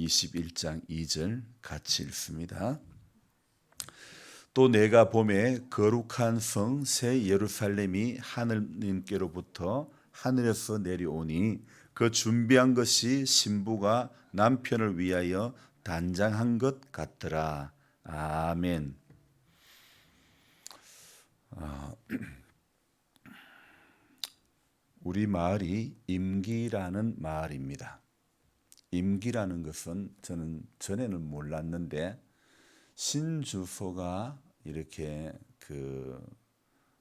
21장 2절 같이 읽습니다. 또 내가 보매 거룩한 성 새 예루살렘이 하느님께로부터 하늘에서 내려오니 그 준비한 것이 신부가 남편을 위하여 단장한 것 같더라. 아멘. 우리 마을이 임기라는 마을입니다. 임기라는 것은 저는 전에는 몰랐는데 신주소가 이렇게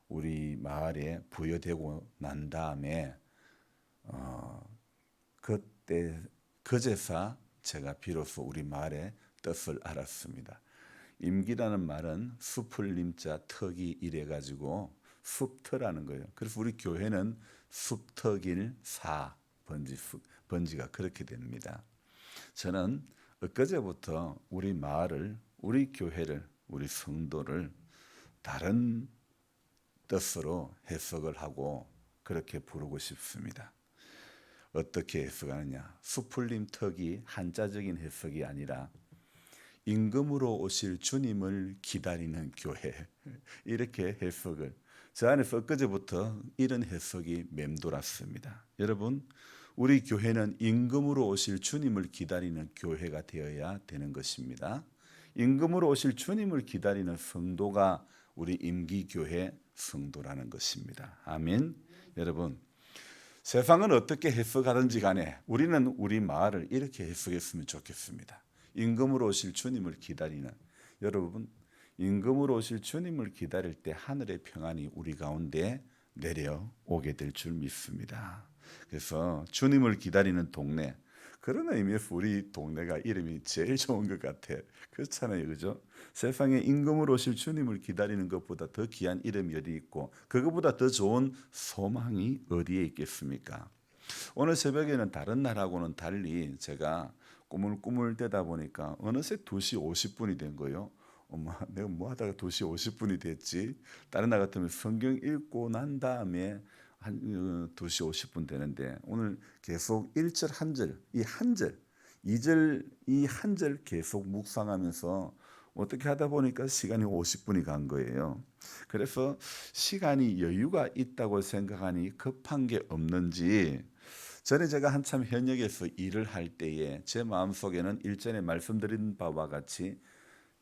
우리 마을에 부여되고 난 다음에 그제서 제가 비로소 우리 마을의 뜻을 알았습니다. 임기라는 말은 숲을 임자 턱이 이래가지고 숲터라는 거예요. 그래서 우리 교회는 숲터길 4 번지가 그렇게 됩니다. 저는 엊그제부터 우리 마을을, 우리 교회를, 우리 성도를 다른 뜻으로 해석을 하고 그렇게 부르고 싶습니다. 어떻게 해석하느냐? 숲풀림 턱이 한자적인 해석이 아니라 임금으로 오실 주님을 기다리는 교회, 이렇게 해석을, 저 안에서 엊그제부터 이런 해석이 맴돌았습니다. 여러분, 우리 교회는 임금으로 오실 주님을 기다리는 교회가 되어야 되는 것입니다. 임금으로 오실 주님을 기다리는 성도가 우리 임기교회 성도라는 것입니다. 아멘. 여러분, 세상은 어떻게 해석하든지 간에 우리는 우리 마을을 이렇게 해석했으면 좋겠습니다. 임금으로 오실 주님을 기다리는, 여러분, 임금으로 오실 주님을 기다릴 때 하늘의 평안이 우리 가운데 내려오게 될 줄 믿습니다. 그래서 주님을 기다리는 동네, 그런 의미에서 우리 동네가 이름이 제일 좋은 것 같아요. 그렇잖아요, 그죠? 세상에 임금으로 오실 주님을 기다리는 것보다 더 귀한 이름이 어디 있고 그것보다 더 좋은 소망이 어디에 있겠습니까? 오늘 새벽에는 다른 날하고는 달리 제가 꾸물꾸물대다 보니까 어느새 2시 50분이 된 거예요. 엄마, 내가 뭐 하다가 2시 50분이 됐지? 다른 날 같으면 성경 읽고 난 다음에 한 2시 50분 되는데 오늘 계속 1절 한 절, 이 한 절, 2절 이 한 절 계속 묵상하면서 어떻게 하다 보니까 시간이 50분이 간 거예요. 그래서 시간이 여유가 있다고 생각하니 급한 게 없는지, 전에 제가 한참 현역에서 일을 할 때에 제 마음속에는 일전에 말씀드린 바와 같이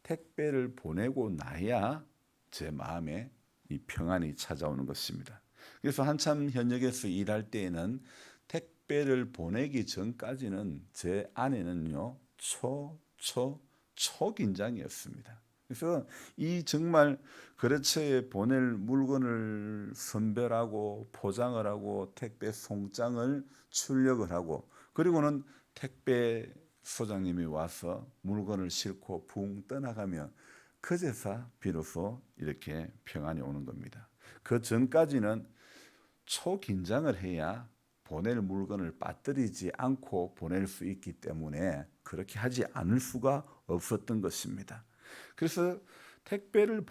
택배를 보내고 나야 제 마음에 이 평안이 찾아오는 것입니다. 그래서 한참 현역에서 일할 때에는 택배를 보내기 전까지는 제 안에는요 초긴장이었습니다. 그래서 이 정말 거래처에 보낼 물건을 선별하고 포장을 하고 택배 송장을 출력을 하고 그리고는 택배 소장님이 와서 물건을 싣고 붕 떠나가면 그제서 비로소 이렇게 평안이 오는 겁니다. 그 전까지는 초긴장을 해야 보낼 물건을 빠뜨리지 않고 보낼 수 있기 때문에 그렇게 하지 않을 수가 없었던 것입니다. 그래서 택배를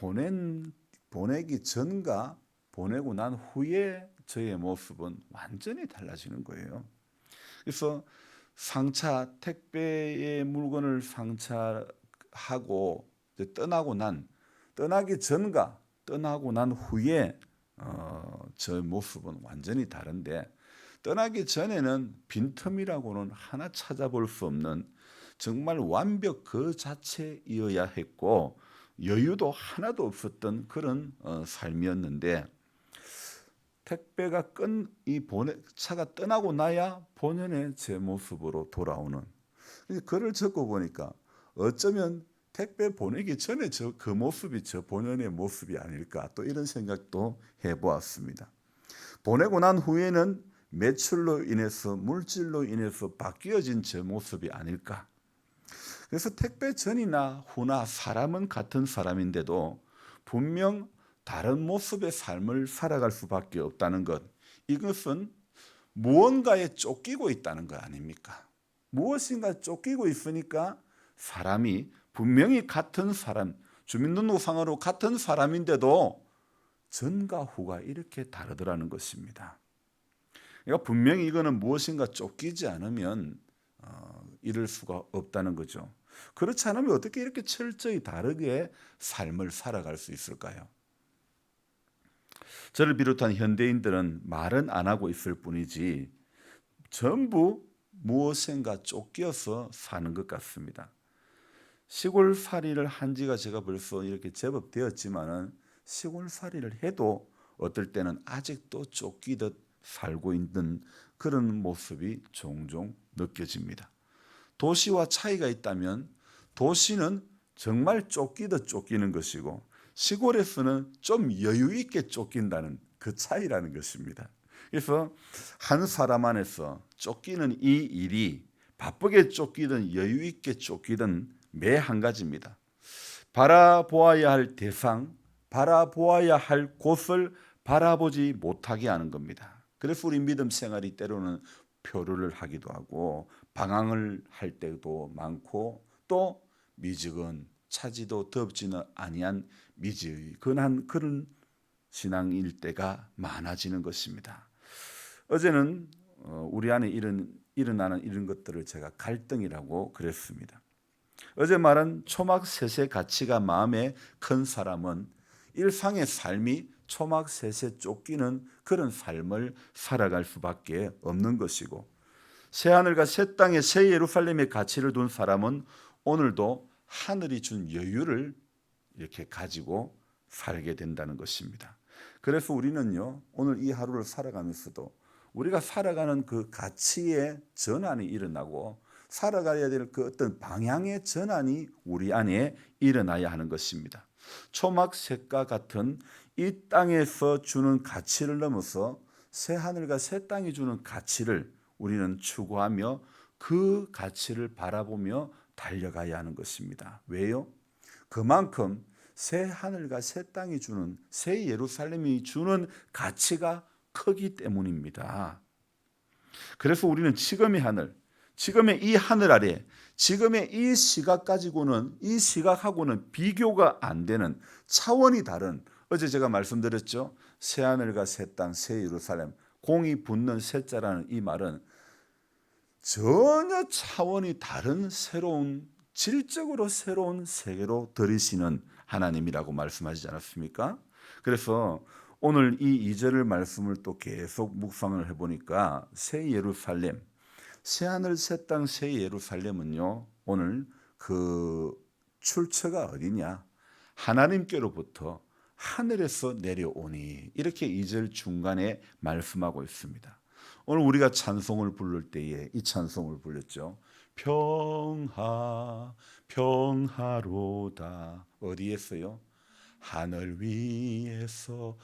보내기 전과 보내고 난 후에 저의 모습은 완전히 달라지는 거예요. 그래서 택배의 물건을 상차하고 떠나기 전과 떠나고 난 후에 저 모습은 완전히 다른데, 떠나기 전에는 빈틈이라고는 하나 찾아볼 수 없는 정말 완벽 그 자체이어야 했고 여유도 하나도 없었던 그런 삶이었는데, 택배가 차가 떠나고 나야 본연의 제 모습으로 돌아오는, 글을 적고 보니까 어쩌면 택배 보내기 전에 그 모습이 저 본연의 모습이 아닐까, 또 이런 생각도 해보았습니다. 보내고 난 후에는 매출로 인해서 물질로 인해서 바뀌어진 제 모습이 아닐까. 그래서 택배 전이나 후나 사람은 같은 사람인데도 분명 다른 모습의 삶을 살아갈 수밖에 없다는 것, 이것은 무언가에 쫓기고 있다는 것 아닙니까? 무엇인가 쫓기고 있으니까 사람이 분명히 같은 사람, 주민등록상으로 같은 사람인데도 전과 후가 이렇게 다르더라는 것입니다. 그러니까 분명히 이거는 무엇인가 쫓기지 않으면 이럴 수가 없다는 거죠. 그렇지 않으면 어떻게 이렇게 철저히 다르게 삶을 살아갈 수 있을까요? 저를 비롯한 현대인들은 말은 안 하고 있을 뿐이지 전부 무엇인가 쫓겨서 사는 것 같습니다. 시골살이를 한 지가 제가 벌써 이렇게 제법 되었지만은 시골살이를 해도 어떨 때는 아직도 쫓기듯 살고 있는 그런 모습이 종종 느껴집니다. 도시와 차이가 있다면 도시는 정말 쫓기듯 쫓기는 것이고 시골에서는 좀 여유 있게 쫓긴다는 그 차이라는 것입니다. 그래서 한 사람 안에서 쫓기는 이 일이 바쁘게 쫓기든 여유 있게 쫓기든 매 한 가지입니다. 바라보아야 할 대상, 바라보아야 할 곳을 바라보지 못하게 하는 겁니다. 그래서 우리 믿음 생활이 때로는 표류를 하기도 하고 방황을 할 때도 많고 또 미지근 차지도 덥지는 아니한 미지근한 그런 신앙일 때가 많아지는 것입니다. 어제는 우리 안에 일어나는 이런 것들을 제가 갈등이라고 그랬습니다. 어제 말한 초막셋의 가치가 마음에 큰 사람은 일상의 삶이 초막셋에 쫓기는 그런 삶을 살아갈 수밖에 없는 것이고 새하늘과 새 땅에 새 예루살렘의 가치를 둔 사람은 오늘도 하늘이 준 여유를 이렇게 가지고 살게 된다는 것입니다. 그래서 우리는요 오늘 이 하루를 살아가면서도 우리가 살아가는 그 가치의 전환이 일어나고 살아가야 될 그 어떤 방향의 전환이 우리 안에 일어나야 하는 것입니다. 초막색과 같은 이 땅에서 주는 가치를 넘어서 새 하늘과 새 땅이 주는 가치를 우리는 추구하며 그 가치를 바라보며 달려가야 하는 것입니다. 왜요? 그만큼 새 하늘과 새 땅이 주는 새 예루살렘이 주는 가치가 크기 때문입니다. 그래서 우리는 지금의 하늘, 지금의 이 하늘 아래, 지금의 이 시각 가지고는 이 시각하고는 비교가 안 되는 차원이 다른 어제 제가 말씀드렸죠. 새 하늘과 새 땅, 새 예루살렘, 공이 붙는 새자라는 이 말은 전혀 차원이 다른 새로운 질적으로 새로운 세계로 들이시는 하나님이라고 말씀하시지 않았습니까? 그래서 오늘 이 2절 말씀을 또 계속 묵상을 해보니까 새 예루살렘, 새 하늘 새 땅 새 예루살렘은요 오늘 그 출처가 어디냐? 하나님께로부터 하늘에서 내려오니 이렇게 2절 중간에 말씀하고 있습니다. 오늘 우리가 찬송을 부를 때에 이 찬송을 불렀죠. 평화 평화로다. 어디에서요? 하늘 위에서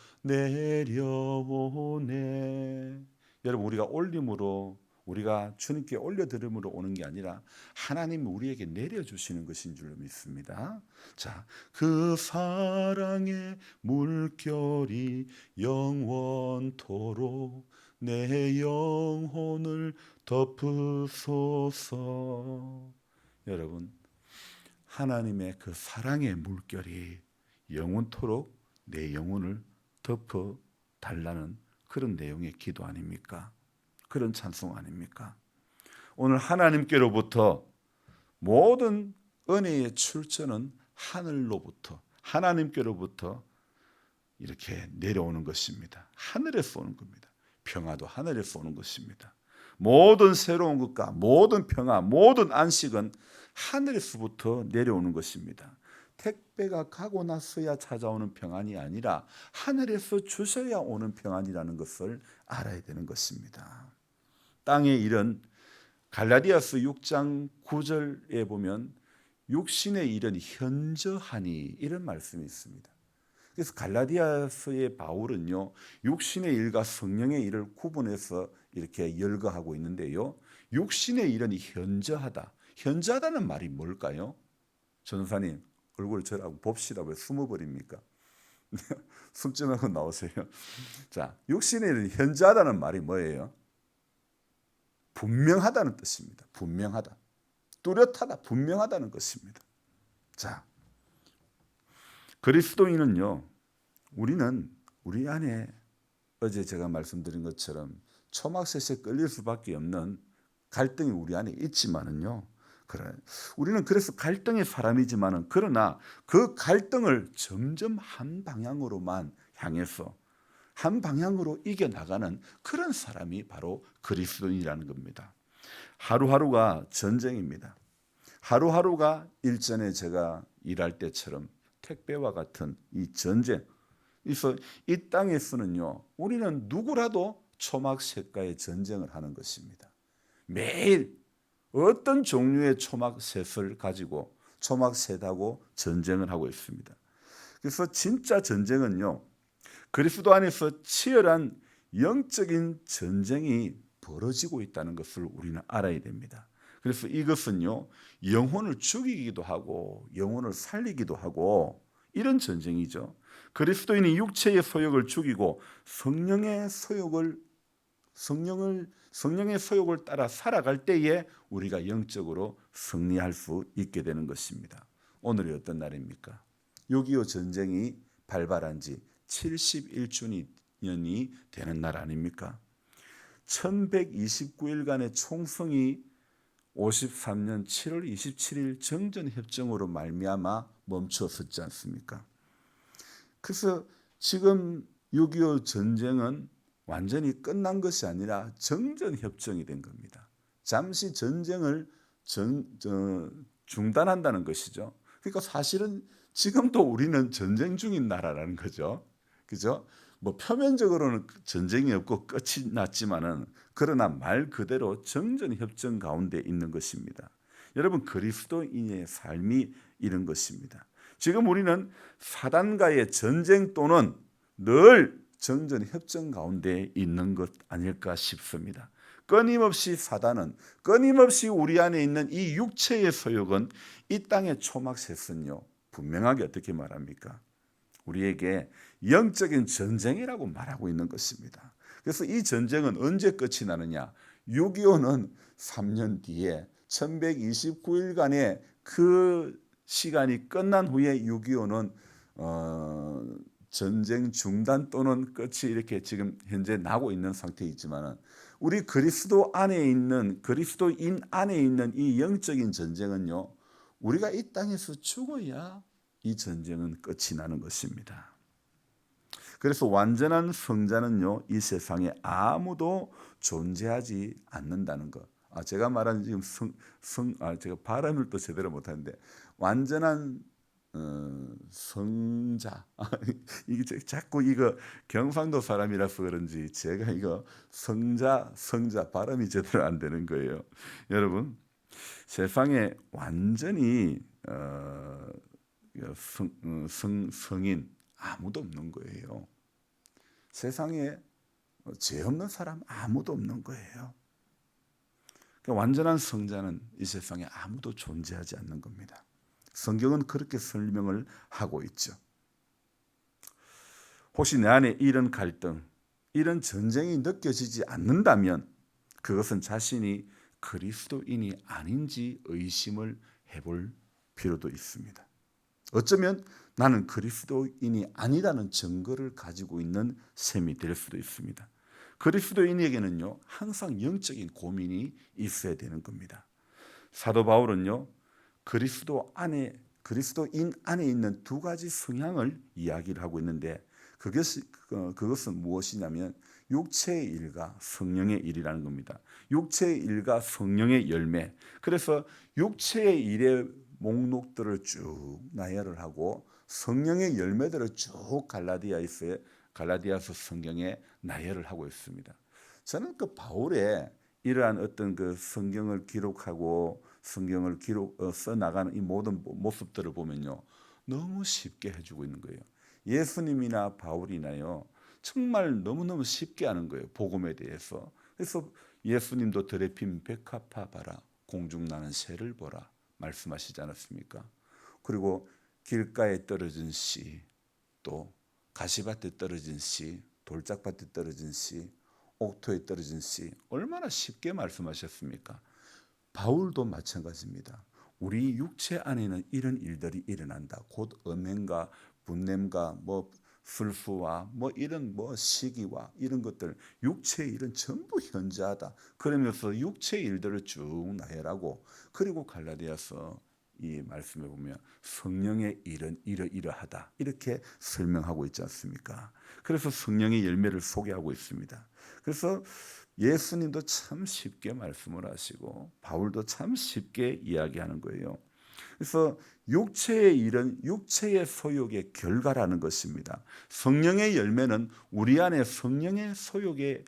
내려오네. 여러분 우리가 올림으로 우리가 주님께 올려드림으로 오는 게 아니라 하나님이 우리에게 내려주시는 것인 줄 믿습니다. 자, 그 사랑의 물결이 영원토록 내 영혼을 덮으소서. 여러분 하나님의 그 사랑의 물결이 영원토록 내 영혼을 덮어 달라는 그런 내용의 기도 아닙니까? 그런 찬송 아닙니까? 오늘 하나님께로부터 모든 은혜의 출처는 하늘로부터 하나님께로부터 이렇게 내려오는 것입니다. 하늘에서 오는 겁니다. 평화도 하늘에서 오는 것입니다. 모든 새로운 것과 모든 평화, 모든 안식은 하늘에서부터 내려오는 것입니다. 택배가 가고 나서야 찾아오는 평안이 아니라 하늘에서 주셔야 오는 평안이라는 것을 알아야 되는 것입니다. 땅의 일은 갈라디아서 6장 9절에 보면 육신의 일은 현저하니 이런 말씀이 있습니다. 그래서 갈라디아서의 바울은요 육신의 일과 성령의 일을 구분해서 이렇게 열거하고 있는데요 육신의 일은 현저하다. 현저하다는 말이 뭘까요? 전사님 얼굴 저라고 봅시다. 왜 숨어버립니까? 숨지마고 나오세요. 자, 육신의 일은 현저하다는 말이 뭐예요? 분명하다는 뜻입니다. 분명하다. 뚜렷하다. 분명하다는 것입니다. 자, 그리스도인은요, 우리는 우리 안에 어제 제가 말씀드린 것처럼 초막셋에 끌릴 수밖에 없는 갈등이 우리 안에 있지만은요. 그래. 우리는 그래서 갈등의 사람이지만은 그러나 그 갈등을 점점 한 방향으로만 향해서 한 방향으로 이겨 나가는 그런 사람이 바로 그리스도인이라는 겁니다. 하루하루가 전쟁입니다. 하루하루가 일전에 제가 일할 때처럼 택배와 같은 이 전쟁. 그래서 이 땅에서는요, 우리는 누구라도 초막셋과의 전쟁을 하는 것입니다. 매일 어떤 종류의 초막셋을 가지고 초막셋하고 전쟁을 하고 있습니다. 그래서 진짜 전쟁은요, 그리스도 안에서 치열한 영적인 전쟁이 벌어지고 있다는 것을 우리는 알아야 됩니다. 그래서 이것은요, 영혼을 죽이기도 하고 영혼을 살리기도 하고 이런 전쟁이죠. 그리스도인이 육체의 소욕을 죽이고 성령의 소욕을 따라 살아갈 때에 우리가 영적으로 승리할 수 있게 되는 것입니다. 오늘이 어떤 날입니까? 6.25 전쟁이 발발한 지 71주년이 되는 날 아닙니까? 1129일간의 총성이 53년 7월 27일 정전협정으로 말미암아 멈추었었지 않습니까? 그래서 지금 6.25 전쟁은 완전히 끝난 것이 아니라 정전협정이 된 겁니다. 잠시 전쟁을 중단한다는 것이죠. 그러니까 사실은 지금도 우리는 전쟁 중인 나라라는 거죠. 그죠? 뭐 표면적으로는 전쟁이 없고 끝이 났지만은 그러나 말 그대로 정전협정 가운데 있는 것입니다. 여러분, 그리스도인의 삶이 이런 것입니다. 지금 우리는 사단과의 전쟁 또는 늘 정전협정 가운데 있는 것 아닐까 싶습니다. 끊임없이 사단은, 끊임없이 우리 안에 있는 이 육체의 소욕은, 이 땅의 초막셋은요, 분명하게 어떻게 말합니까? 우리에게 영적인 전쟁이라고 말하고 있는 것입니다. 그래서 이 전쟁은 언제 끝이 나느냐? 6.25는 3년 뒤에 1129일간의 그 시간이 끝난 후에 6.25는 전쟁 중단 또는 끝이 이렇게 지금 현재 나고 있는 상태이지만 우리 그리스도인 안에 있는 이 영적인 전쟁은요, 우리가 이 땅에서 죽어야 이 전쟁은 끝이 나는 것입니다. 그래서 완전한 성자는요, 이 세상에 아무도 존재하지 않는다는 것. 제가 말하는 지금 제가 발음을 또 제대로 못하는데 완전한 성자. 이게 자꾸 이거 경상도 사람이라서 그런지 제가 이거 성자 발음이 제대로 안 되는 거예요. 여러분, 세상에 완전히 성인 아무도 없는 거예요. 세상에 죄 없는 사람 아무도 없는 거예요. 그러니까 완전한 성자는 이 세상에 아무도 존재하지 않는 겁니다. 성경은 그렇게 설명을 하고 있죠. 혹시 내 안에 이런 갈등, 이런 전쟁이 느껴지지 않는다면 그것은 자신이 그리스도인이 아닌지 의심을 해볼 필요도 있습니다. 어쩌면 나는 그리스도인이 아니라는 증거를 가지고 있는 셈이 될 수도 있습니다. 그리스도인에게는요, 항상 영적인 고민이 있어야 되는 겁니다. 사도 바울은요, 그리스도인 안에 있는 두 가지 성향을 이야기를 하고 있는데 그것은 무엇이냐면 육체의 일과 성령의 일이라는 겁니다. 육체의 일과 성령의 열매. 그래서 육체의 일의 목록들을 쭉 나열을 하고 성령의 열매들을 쭉 갈라디아서 성경에 나열을 하고 있습니다. 저는 그 바울의 이러한 어떤 그 성경을 기록하고 성경을 써 나가는 이 모든 모습들을 보면요, 너무 쉽게 해주고 있는 거예요. 예수님이나 바울이나요, 정말 너무너무 쉽게 하는 거예요, 복음에 대해서. 그래서 예수님도 들에 핀 백합화 봐라, 공중 나는 새를 보라 말씀하시지 않았습니까? 그리고 길가에 떨어진 씨, 또 가시밭에 떨어진 씨, 돌짝밭에 떨어진 씨, 옥토에 떨어진 씨, 얼마나 쉽게 말씀하셨습니까? 바울도 마찬가지입니다. 우리 육체 안에는 이런 일들이 일어난다. 곧 음행과 분냄과 술수와 뭐 이런 뭐 시기와 이런 것들, 육체의 일은 전부 현저하다. 그러면서 육체의 일들을 쭉 나열하고, 그리고 갈라디아서 이 말씀에 보면 성령의 일은 이러이러하다 이렇게 설명하고 있지 않습니까? 그래서 성령의 열매를 소개하고 있습니다. 그래서 예수님도 참 쉽게 말씀을 하시고 바울도 참 쉽게 이야기하는 거예요. 그래서 육체의 일은 육체의 소욕의 결과라는 것입니다. 성령의 열매는 우리 안에 성령의 소욕의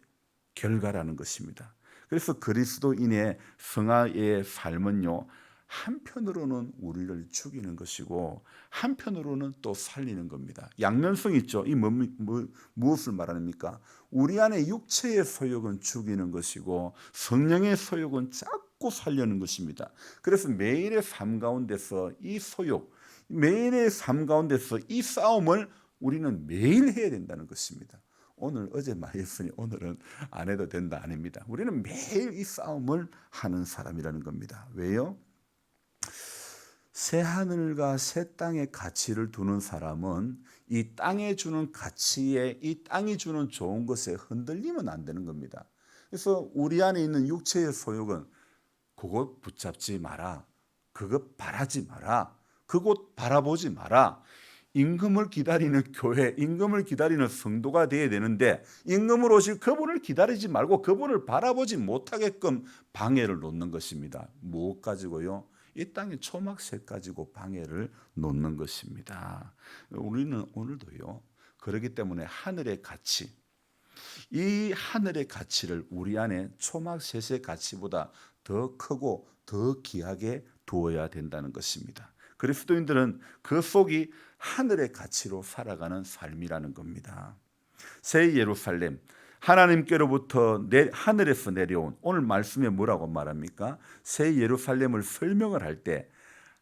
결과라는 것입니다. 그래서 그리스도인의 성화의 삶은요, 한편으로는 우리를 죽이는 것이고 한편으로는 또 살리는 겁니다. 양면성 있죠. 이 무엇을 말합니까? 우리 안에 육체의 소욕은 죽이는 것이고 성령의 소욕은 자꾸 살려는 것입니다. 그래서 매일의 삶 가운데서 이 소욕, 매일의 삶 가운데서 이 싸움을 우리는 매일 해야 된다는 것입니다. 오늘 어제 말했으니 오늘은 안 해도 된다 아닙니다. 우리는 매일 이 싸움을 하는 사람이라는 겁니다. 왜요? 새 하늘과 새 땅의 가치를 두는 사람은 이 땅에 주는 가치에, 이 땅이 주는 좋은 것에 흔들리면 안 되는 겁니다. 그래서 우리 안에 있는 육체의 소욕은 그것 붙잡지 마라, 그것 바라지 마라, 그곳 바라보지 마라. 임금을 기다리는 교회, 임금을 기다리는 성도가 되어야 되는데 임금을 오실 그분을 기다리지 말고 그분을 바라보지 못하게끔 방해를 놓는 것입니다. 무엇 가지고요? 이 땅의 초막색 가지고 방해를 놓는 것입니다. 우리는 오늘도요, 그렇기 때문에 하늘의 가치, 이 하늘의 가치를 우리 안에 초막셋의 가치보다 더 크고 더 귀하게 두어야 된다는 것입니다. 그리스도인들은 그 속이 하늘의 가치로 살아가는 삶이라는 겁니다. 새 예루살렘, 하나님께로부터 하늘에서 내려온, 오늘 말씀에 뭐라고 말합니까? 새 예루살렘을 설명을 할 때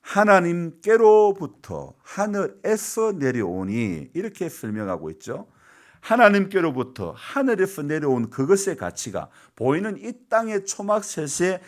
하나님께로부터, 하늘에서 내려오니 이렇게 설명하고 있죠. 하나님께로부터 하늘에서 내려온 그것의 가치가 보이는 이 땅의 초막셋의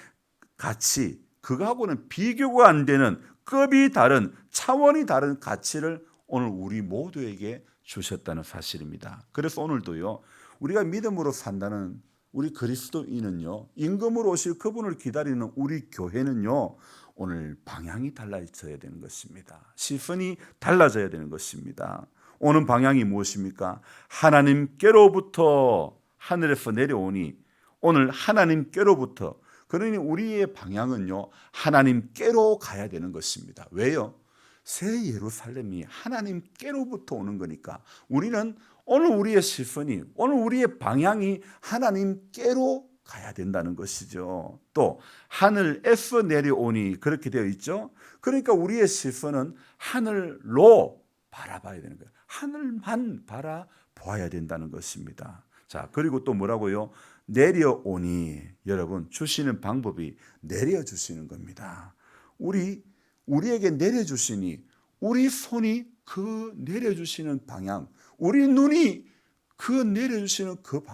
가치, 그거하고는 비교가 안 되는 급이 다른, 차원이 다른 가치를 오늘 우리 모두에게 주셨다는 사실입니다. 그래서 오늘도요, 우리가 믿음으로 산다는 우리 그리스도인은요, 임금으로 오실 그분을 기다리는 우리 교회는요, 오늘 방향이 달라져야 되는 것입니다. 시선이 달라져야 되는 것입니다. 오는 방향이 무엇입니까? 하나님께로부터 하늘에서 내려오니, 오늘 하나님께로부터, 그러니 우리의 방향은요, 하나님께로 가야 되는 것입니다. 왜요? 새 예루살렘이 하나님께로부터 오는 거니까 우리는 오늘 우리의 시선이, 오늘 우리의 방향이 하나님께로 가야 된다는 것이죠. 또 하늘에서 내려오니 그렇게 되어 있죠. 그러니까 우리의 시선은 하늘로 바라봐야 되는 거예요. 하늘만 바라봐야 된다는 것입니다. 자, 그리고 또 뭐라고요? 내려오니, 여러분, 주시는 방법이 내려주시는 겁니다. 우리에게 내려주시니, 우리 손이 그 내려주시는 방향, 우리 눈이 그 내려주시는 그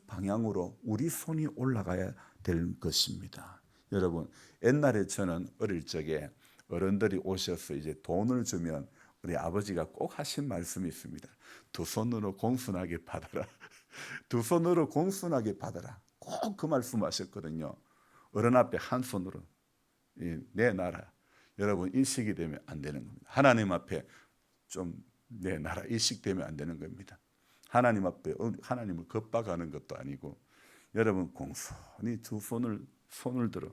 방향으로 우리 손이 올라가야 될 것입니다. 여러분, 옛날에 저는 어릴 적에 어른들이 오셔서 이제 돈을 주면 우리 아버지가 꼭 하신 말씀이 있습니다. 두 손으로 공손하게 받아라. 두 손으로 공손하게 받아라. 꼭 그 말씀하셨거든요. 어른 앞에 한 손으로 내놔라. 여러분, 일식이 되면 안 되는 겁니다. 하나님 앞에 좀 내놔라. 일식되면 안 되는 겁니다. 하나님 앞에 하나님을 겁박하는 것도 아니고, 여러분 공손히 두 손을 들어.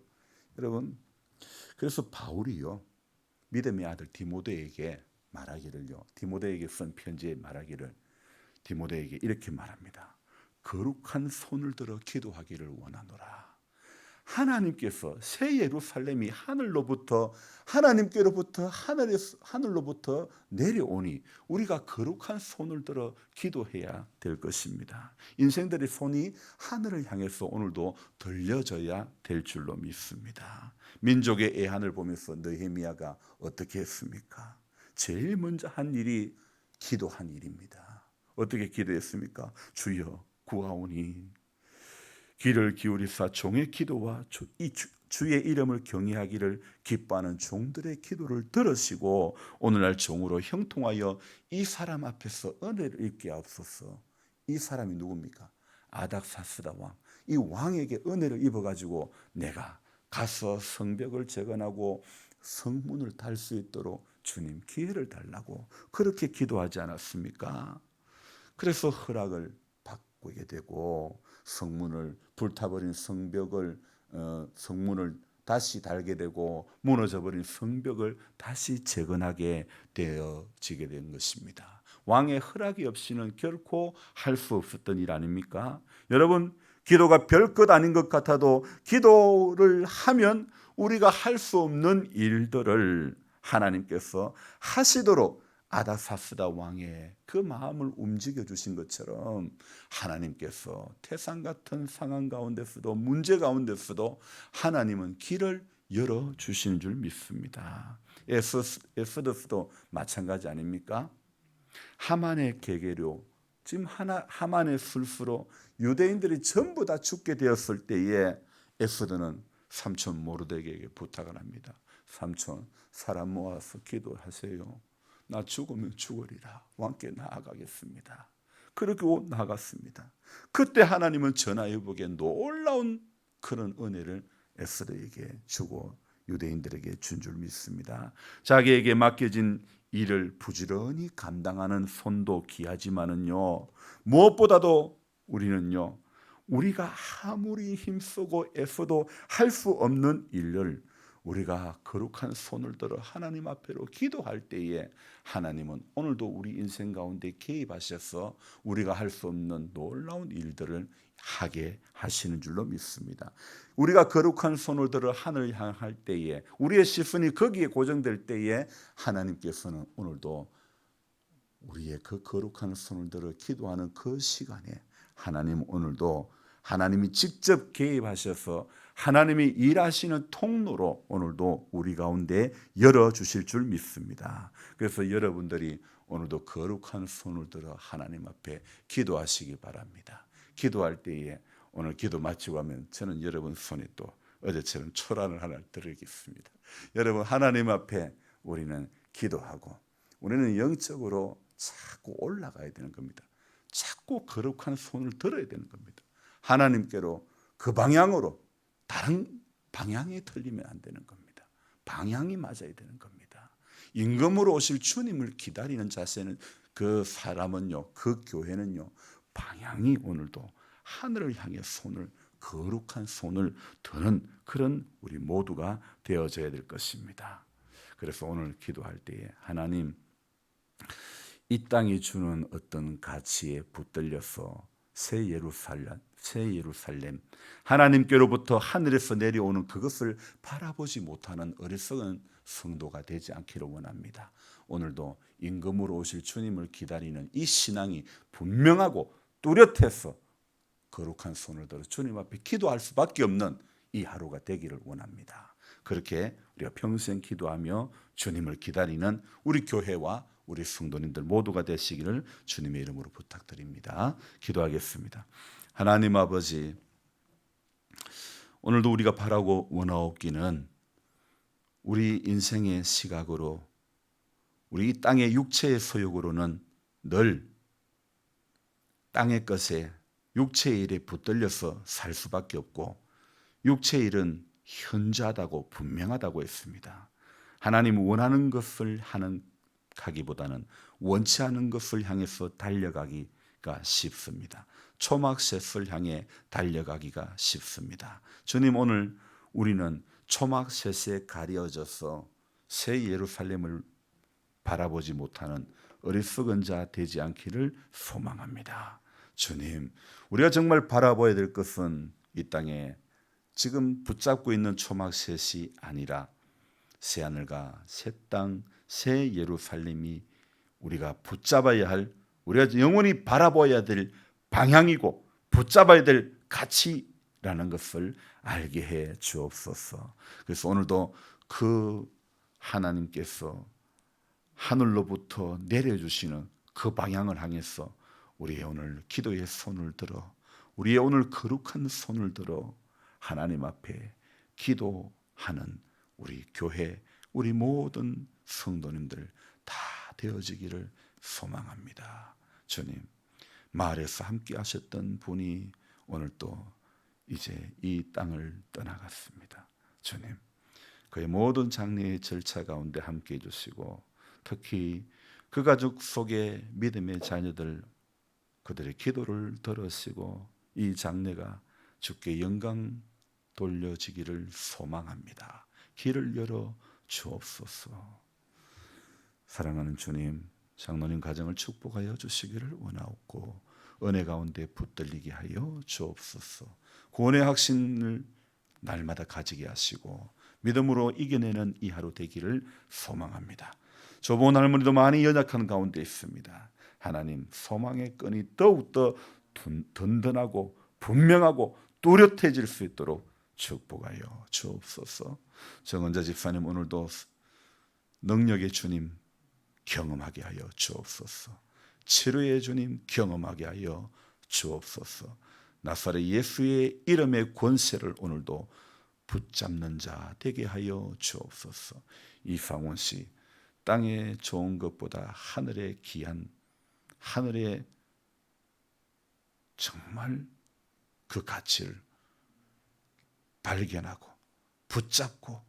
여러분, 그래서 바울이요, 믿음의 아들 디모데에게 말하기를요, 디모데에게 쓴 편지에 말하기를, 디모데에게 이렇게 말합니다. 거룩한 손을 들어 기도하기를 원하노라. 하나님께서 새 예루살렘이 하나님께로부터 하늘로부터 내려오니 우리가 거룩한 손을 들어 기도해야 될 것입니다. 인생들의 손이 하늘을 향해서 오늘도 들려져야 될 줄로 믿습니다. 민족의 애한을 보면서 느헤미야가 어떻게 했습니까? 제일 먼저 한 일이 기도한 일입니다. 어떻게 기도했습니까? 주여 구하오니 귀를 기울이사 종의 기도와 주의 이름을 경외하기를 기뻐하는 종들의 기도를 들으시고 오늘날 종으로 형통하여 이 사람 앞에서 은혜를 입게 하옵소서. 이 사람이 누굽니까? 아닥사스다 왕. 이 왕에게 은혜를 입어가지고 내가 가서 성벽을 재건하고 성문을 달 수 있도록 주님 기회를 달라고 그렇게 기도하지 않았습니까? 그래서 허락을 바꾸게 되고 성문을 불타버린 성문을 다시 달게 되고 무너져버린 성벽을 다시 재건하게 되어지게 된 것입니다. 왕의 허락이 없이는 결코 할 수 없었던 일 아닙니까? 여러분, 기도가 별것 아닌 것 같아도 기도를 하면 우리가 할 수 없는 일들을 하나님께서 하시도록 아닥사스다 왕의 그 마음을 움직여 주신 것처럼 하나님께서 태산 같은 상황 가운데서도 문제 가운데서도 하나님은 길을 열어 주시는 줄 믿습니다. 에스더스도 마찬가지 아닙니까? 하만의 계계로 지금 하만의 술수로 유대인들이 전부 다 죽게 되었을 때에 에스더는 삼촌 모르드게에게 부탁을 합니다. 삼촌, 사람 모아서 기도하세요. 나 죽으면 죽으리라. 왕께 나아가겠습니다. 그렇게 나아갔습니다. 그때 하나님은 전화위복에 놀라운 그런 은혜를 에스더에게 주고 유대인들에게 준 줄 믿습니다. 자기에게 맡겨진 일을 부지런히 감당하는 손도 귀하지만은요, 무엇보다도 우리는요, 우리가 아무리 힘쓰고 애써도 할 수 없는 일을 우리가 거룩한 손을 들어 하나님 앞에로 기도할 때에 하나님은 오늘도 우리 인생 가운데 개입하셔서 우리가 할 수 없는 놀라운 일들을 하게 하시는 줄로 믿습니다. 우리가 거룩한 손을 들어 하늘을 향할 때에 우리의 시선이 거기에 고정될 때에 하나님께서는 오늘도 우리의 그 거룩한 손을 들어 기도하는 그 시간에 하나님 오늘도 하나님이 직접 개입하셔서 하나님이 일하시는 통로로 오늘도 우리 가운데 열어주실 줄 믿습니다. 그래서 여러분들이 오늘도 거룩한 손을 들어 하나님 앞에 기도하시기 바랍니다. 기도할 때에 오늘 기도 마치고 하면 저는 여러분 손에 또 어제처럼 초란을 하나 드리겠습니다. 여러분 하나님 앞에 우리는 기도하고 우리는 영적으로 자꾸 올라가야 되는 겁니다. 자꾸 거룩한 손을 들어야 되는 겁니다. 하나님께로 그 방향으로 다른 방향에 틀리면 안 되는 겁니다. 방향이 맞아야 되는 겁니다. 임금으로 오실 주님을 기다리는 자세는 그 사람은요, 그 교회는요, 방향이 오늘도 하늘을 향해 손을 거룩한 손을 드는 그런 우리 모두가 되어져야 될 것입니다. 그래서 오늘 기도할 때에 하나님 이 땅이 주는 어떤 가치에 붙들려서 새 예루살렘 하나님께로부터 하늘에서 내려오는 그것을 바라보지 못하는 어리석은 성도가 되지 않기를 원합니다. 오늘도 임금으로 오실 주님을 기다리는 이 신앙이 분명하고 뚜렷해서 거룩한 손을 들어 주님 앞에 기도할 수밖에 없는 이 하루가 되기를 원합니다. 그렇게 우리가 평생 기도하며 주님을 기다리는 우리 교회와 우리 성도님들 모두가 되시기를 주님의 이름으로 부탁드립니다. 기도하겠습니다. 하나님 아버지, 오늘도 우리가 바라고 원하옵기는 우리 인생의 시각으로 우리 이 땅의 육체의 소욕으로는 늘 땅의 것에 육체의 일에 붙들려서 살 수밖에 없고 육체의 일은 현저하다고 분명하다고 했습니다. 하나님 원하는 것을 하기보다는 원치 않은 것을 향해서 달려가기가 쉽습니다. 초막셋을 향해 달려가기가 쉽습니다. 주님, 오늘 우리는 초막셋에 가려져서 새 예루살렘을 바라보지 못하는 어리석은 자 되지 않기를 소망합니다. 주님, 우리가 정말 바라봐야 될 것은 이 땅에 지금 붙잡고 있는 초막셋이 아니라 새 하늘과 새 땅, 새 예루살렘이 우리가 붙잡아야 할, 우리가 영원히 바라봐야 될 방향이고 붙잡아야 될 가치라는 것을 알게 해 주옵소서. 그래서 오늘도 그 하나님께서 하늘로부터 내려주시는 그 방향을 향해서 우리의 오늘 기도의 손을 들어 우리의 오늘 거룩한 손을 들어 하나님 앞에 기도하는 우리 교회, 우리 모든 성도님들 다 되어지기를 소망합니다. 주님, 마을에서 함께 하셨던 분이 오늘 또 이제 이 땅을 떠나갔습니다. 주님, 그의 모든 장례의 절차 가운데 함께 해주시고, 특히 그 가족 속에 믿음의 자녀들, 그들의 기도를 들으시고 이 장례가 주께 영광 돌려지기를 소망합니다. 길을 열어 주옵소서. 사랑하는 주님, 장로님 가정을 축복하여 주시기를 원하옵고 은혜 가운데 붙들리게 하여 주옵소서. 구원의 확신을 날마다 가지게 하시고 믿음으로 이겨내는 이 하루 되기를 소망합니다. 조보은 할머니도 많이 연약한 가운데 있습니다. 하나님, 소망의 끈이 더욱더 든든하고 분명하고 뚜렷해질 수 있도록 축복하여 주옵소서. 정은자 집사님, 오늘도 능력의 주님 경험하게 하여 주옵소서. 치료의 주님 경험하게 하여 주옵소서. 나사렛 예수의 이름의 권세를 오늘도 붙잡는 자 되게 하여 주옵소서. 이상원 씨, 땅에 좋은 것보다 하늘의 귀한, 하늘의 정말 그 가치를 발견하고 붙잡고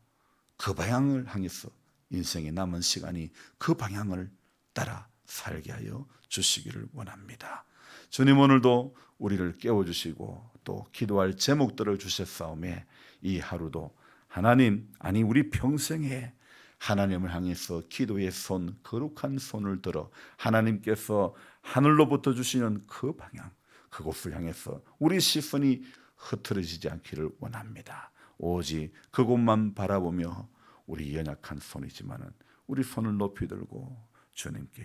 그 방향을 향해서 인생의 남은 시간이 그 방향을 따라 살게 하여 주시기를 원합니다. 주님, 오늘도 우리를 깨워주시고 또 기도할 제목들을 주셨사오매 이 하루도 하나님, 아니 우리 평생에 하나님을 향해서 기도의 손, 거룩한 손을 들어 하나님께서 하늘로부터 주시는 그 방향, 그곳을 향해서 우리 시선이 흐트러지지 않기를 원합니다. 오직 그곳만 바라보며 우리 연약한 손이지만은 우리 손을 높이 들고 주님께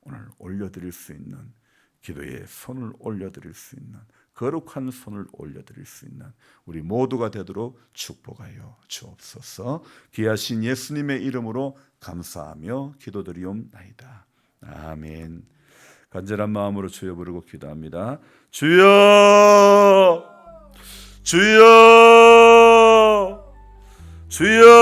오늘 올려드릴 수 있는, 기도에 손을 올려드릴 수 있는, 거룩한 손을 올려드릴 수 있는 우리 모두가 되도록 축복하여 주옵소서. 귀하신 예수님의 이름으로 감사하며 기도드리옵나이다. 아멘. 간절한 마음으로 주여 부르고 기도합니다. 주여, 주여, 주여.